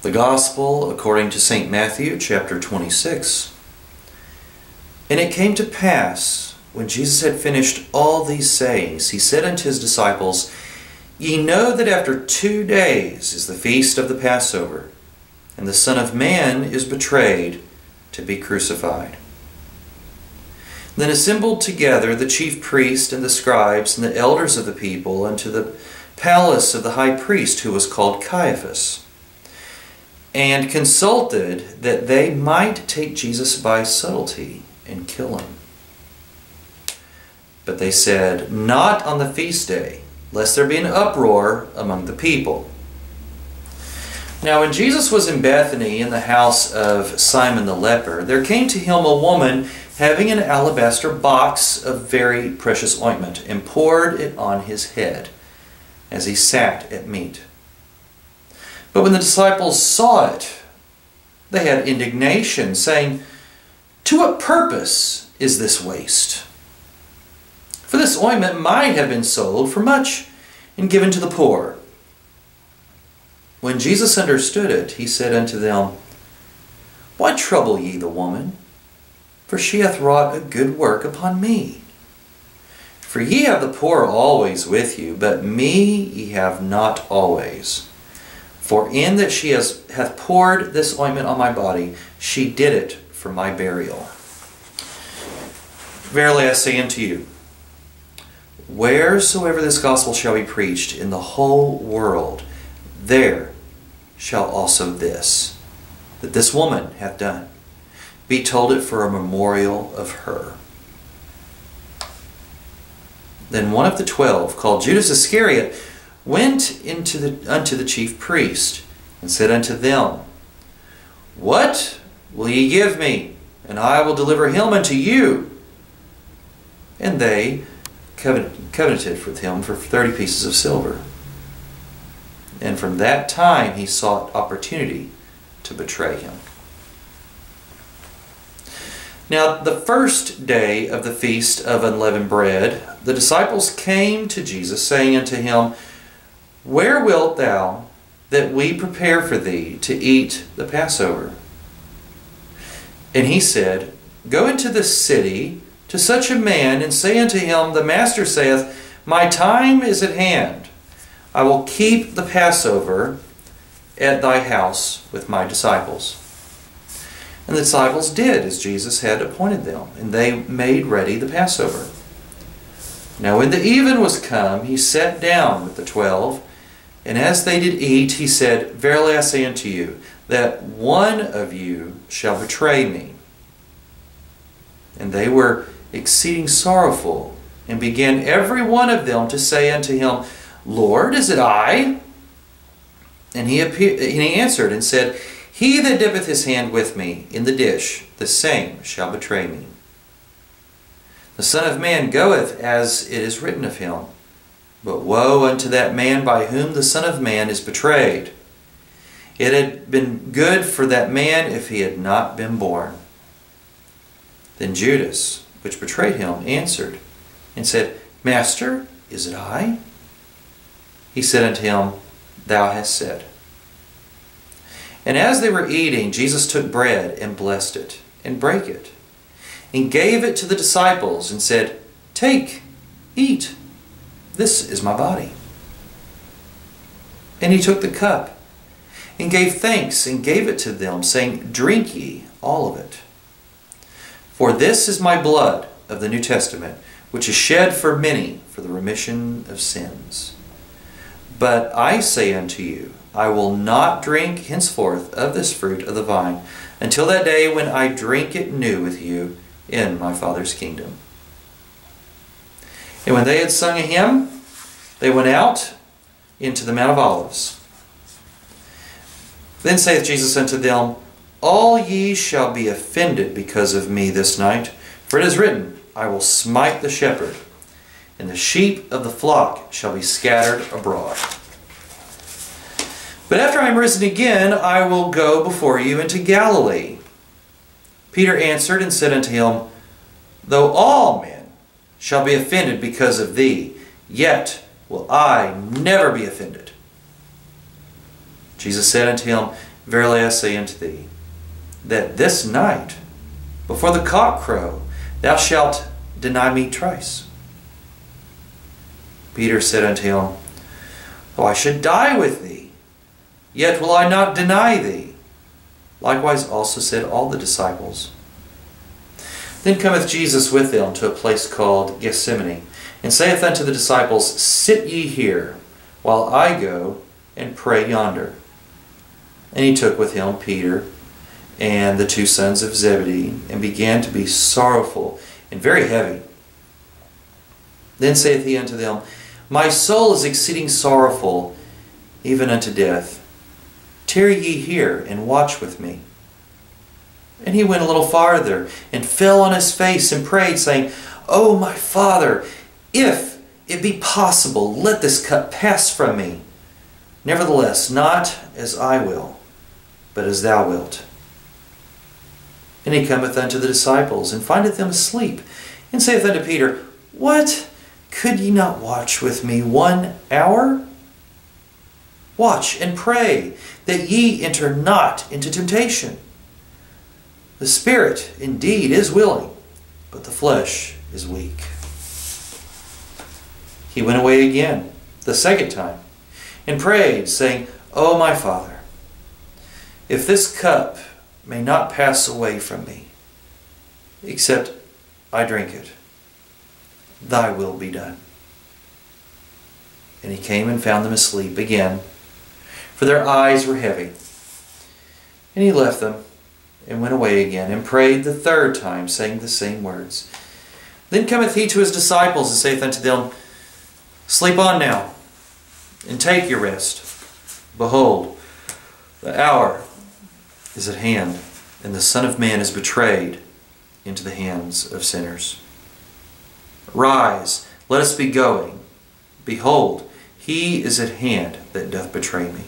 The Gospel according to St. Matthew, chapter 26. And it came to pass, when Jesus had finished all these sayings, he said unto his disciples, Ye know that after 2 days is the feast of the Passover, and the Son of Man is betrayed to be crucified. Then assembled together the chief priests and the scribes and the elders of the people unto the palace of the high priest, who was called Caiaphas, and consulted that they might take Jesus by subtlety and kill him. But they said, Not on the feast day, lest there be an uproar among the people. Now when Jesus was in Bethany in the house of Simon the leper, there came to him a woman having an alabaster box of very precious ointment, and poured it on his head as he sat at meat. But when the disciples saw it, they had indignation, saying, To what purpose is this waste? For this ointment might have been sold for much and given to the poor. When Jesus understood it, he said unto them, Why trouble ye the woman? For she hath wrought a good work upon me. For ye have the poor always with you, but me ye have not always. For in that she hath poured this ointment on my body, she did it for my burial. Verily I say unto you, wheresoever this gospel shall be preached in the whole world, there shall also this, that this woman hath done, be told it for a memorial of her. Then one of the 12, called Judas Iscariot, went unto the chief priest, and said unto them, What will ye give me? And I will deliver him unto you. And they covenanted with him for 30 pieces of silver. And from that time he sought opportunity to betray him. Now the first day of the feast of unleavened bread, the disciples came to Jesus, saying unto him, Where wilt thou that we prepare for thee to eat the Passover? And he said, Go into the city to such a man, and say unto him, The Master saith, My time is at hand. I will keep the Passover at thy house with my disciples. And the disciples did as Jesus had appointed them, and they made ready the Passover. Now when the even was come, he sat down with the 12, and as they did eat, he said, Verily I say unto you, that one of you shall betray me. And they were exceeding sorrowful, and began every one of them to say unto him, Lord, is it I? And he answered and said, He that dippeth his hand with me in the dish, the same shall betray me. The Son of Man goeth as it is written of him. But woe unto that man by whom the Son of Man is betrayed. It had been good for that man if he had not been born. Then Judas, which betrayed him, answered and said, Master, is it I? He said unto him, Thou hast said. And as they were eating, Jesus took bread and blessed it, and brake it, and gave it to the disciples, and said, Take, eat, this is my body. And he took the cup, and gave thanks, and gave it to them, saying, Drink ye all of it. For this is my blood of the New Testament, which is shed for many for the remission of sins. But I say unto you, I will not drink henceforth of this fruit of the vine, until that day when I drink it new with you in my Father's kingdom. And when they had sung a hymn, they went out into the Mount of Olives. Then saith Jesus unto them, All ye shall be offended because of me this night, for it is written, I will smite the shepherd, and the sheep of the flock shall be scattered abroad. But after I am risen again, I will go before you into Galilee. Peter answered and said unto him, Though all men shall be offended because of thee, yet will I never be offended. Jesus said unto him, Verily I say unto thee, that this night, before the cock crow, thou shalt deny me thrice. Peter said unto him, Though I should die with thee, yet will I not deny thee. Likewise also said all the disciples. Then cometh Jesus with them to a place called Gethsemane, and saith unto the disciples, Sit ye here, while I go and pray yonder. And he took with him Peter and the two sons of Zebedee, and began to be sorrowful and very heavy. Then saith he unto them, My soul is exceeding sorrowful, even unto death. Tarry ye here, and watch with me. And he went a little farther, and fell on his face, and prayed, saying, O my Father, if it be possible, let this cup pass from me. Nevertheless, not as I will, but as thou wilt. And he cometh unto the disciples, and findeth them asleep, and saith unto Peter, What? Could ye not watch with me 1 hour? Watch and pray, that ye enter not into temptation. The spirit indeed is willing, but the flesh is weak. He went away again, the second time, and prayed, saying, O my Father, if this cup may not pass away from me, except I drink it, thy will be done. And he came and found them asleep again, for their eyes were heavy. And he left them, and went away again, and prayed the third time, saying the same words. Then cometh he to his disciples, and saith unto them, Sleep on now, and take your rest. Behold, the hour is at hand, and the Son of Man is betrayed into the hands of sinners. Rise, let us be going. Behold, he is at hand that doth betray me.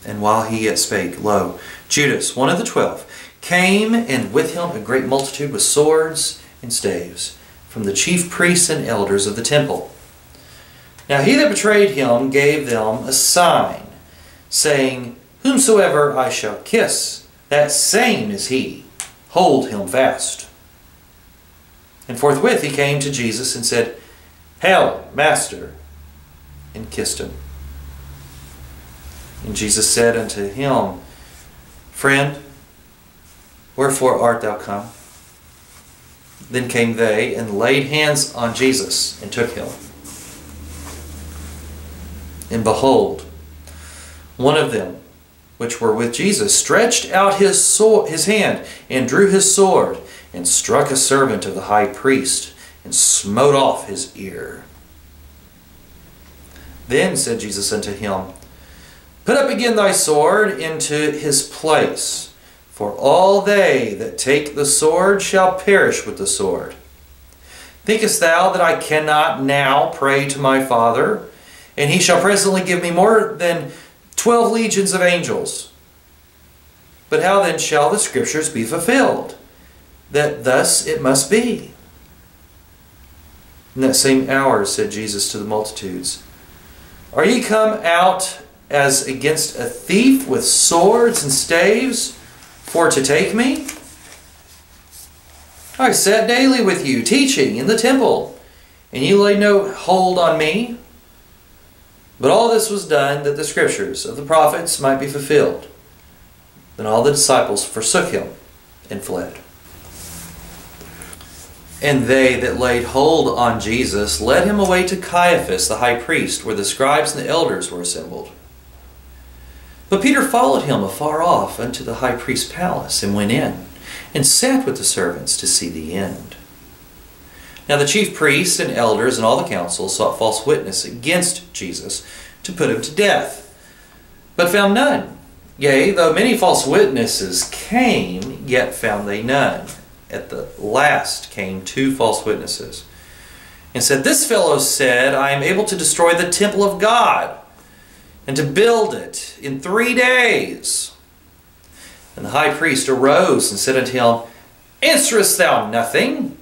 And while he yet spake, lo, Judas, one of the 12, came, and with him a great multitude with swords and staves, from the chief priests and elders of the temple. Now he that betrayed him gave them a sign, saying, Whomsoever I shall kiss, that same is he. Hold him fast. And forthwith he came to Jesus and said, Hail, Master, and kissed him. And Jesus said unto him, Friend, wherefore art thou come? Then came they, and laid hands on Jesus, and took him. And behold, one of them, which were with Jesus, stretched out his hand, and drew his sword, and struck a servant of the high priest, and smote off his ear. Then said Jesus unto him, Put up again thy sword into his place, for all they that take the sword shall perish with the sword. Thinkest thou that I cannot now pray to my Father, and he shall presently give me more than 12 legions of angels? But how then shall the Scriptures be fulfilled, that thus it must be? In that same hour said Jesus to the multitudes, Are ye come out as against a thief with swords and staves, for to take me? I sat daily with you, teaching in the temple, and ye laid no hold on me. But all this was done, that the Scriptures of the prophets might be fulfilled. Then all the disciples forsook him, and fled. And they that laid hold on Jesus led him away to Caiaphas the high priest, where the scribes and the elders were assembled. But Peter followed him afar off unto the high priest's palace, and went in, and sat with the servants to see the end. Now the chief priests and elders and all the council sought false witness against Jesus to put him to death, but found none. Yea, though many false witnesses came, yet found they none. At the last came 2 false witnesses, and said, This fellow said, I am able to destroy the temple of God, and to build it in 3 days. And the high priest arose and said unto him, Answerest thou nothing?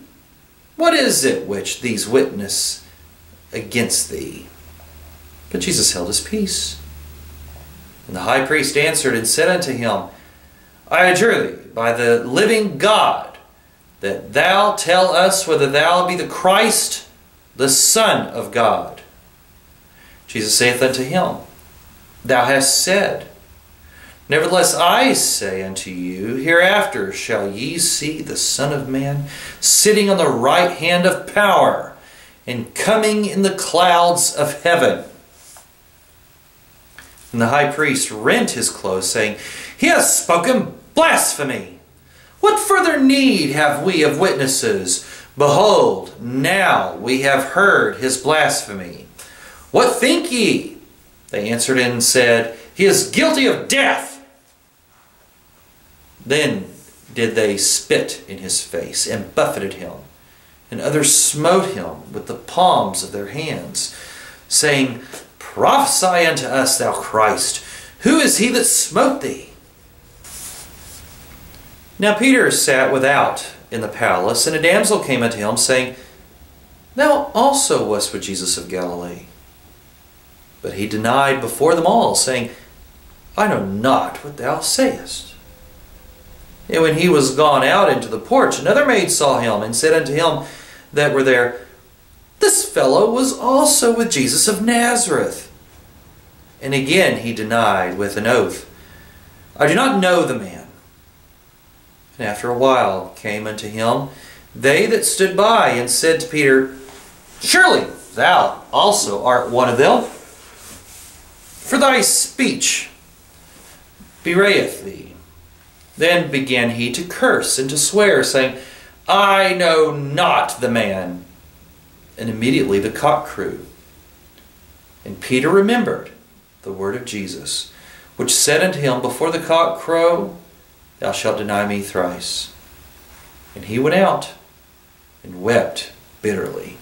What is it which these witness against thee? But Jesus held his peace. And the high priest answered and said unto him, I adjure thee by the living God, that thou tell us whether thou be the Christ, the Son of God. Jesus saith unto him, Thou hast said. Nevertheless I say unto you, hereafter shall ye see the Son of Man sitting on the right hand of power, and coming in the clouds of heaven. And the high priest rent his clothes, saying, He has spoken blasphemy. What further need have we of witnesses? Behold, now we have heard his blasphemy. What think ye? They answered and said, He is guilty of death. Then did they spit in his face and buffeted him. And others smote him with the palms of their hands, saying, Prophesy unto us, thou Christ. Who is he that smote thee? Now Peter sat without in the palace, and a damsel came unto him, saying, Thou also wast with Jesus of Galilee. But he denied before them all, saying, I know not what thou sayest. And when he was gone out into the porch, another maid saw him, and said unto him that were there, This fellow was also with Jesus of Nazareth. And again he denied with an oath, I do not know the man. And after a while came unto him they that stood by, and said to Peter, Surely thou also art one of them, for thy speech bewrayeth thee. Then began he to curse and to swear, saying, I know not the man. And immediately the cock crew. And Peter remembered the word of Jesus, which said unto him, Before the cock crow, thou shalt deny me thrice. And he went out and wept bitterly.